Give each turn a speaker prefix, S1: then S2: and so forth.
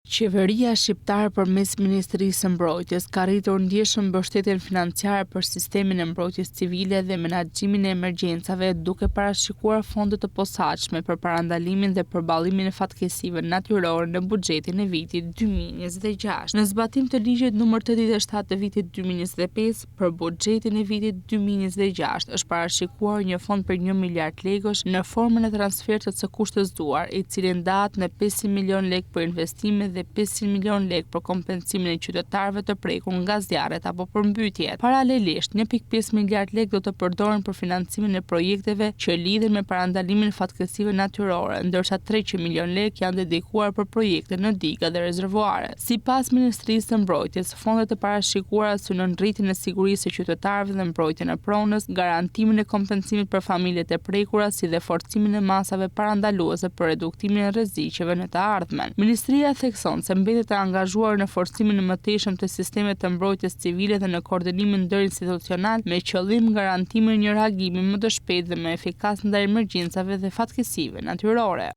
S1: Qeveria shqiptare përmes Ministrisë së Mbrojtjes ka arritur ndjeshëm mbështetjen financiare për sistemin e mbrojtjes civile dhe menaxhimin e emergjencave, duke parashikuar fonde të posaçme për parandalimin dhe përballimin e fatkeqësive natyrore në buxhetin e vitit 2026. Në zbatim të ligjit nr. 87 të vitit 2025 për buxhetin e vitit 2026 është parashikuar një fond për 1 miliard lekësh në formën e transfertit të kushtëzuar, i cili ndahet në 500 milion lekë për investime dhe 500 milion lekë për kompensimin e qytetarëve të prekur nga zjarret apo përmbytjet. Paralelisht, 1.5 miliard lekë do të përdoren për financimin e projekteve që lidhen me parandalimin e fatkeqësive natyrore, ndërsa 300 milion lekë janë dedikuar për projekte në diga dhe rezervuare. Sipas Ministrisë së Mbrojtjes, fondet e parashikuara synojnë rritjen e sigurisë së qytetarëve dhe mbrojtjen e pronës, garantimin e kompensimit për familjet e prekura, si dhe forcimin e masave parandaluese për reduktimin e rreziqeve në të ardhmen. Ministria se mbetet e angazhuar në forcimin e mëtejshëm të sistemeve të mbrojtjes civile dhe në koordinimin ndërinstitucional me qëllim garantimin e një reagimi më të shpejtë dhe më efikas ndaj emergjencave dhe fatkeqësive natyrore.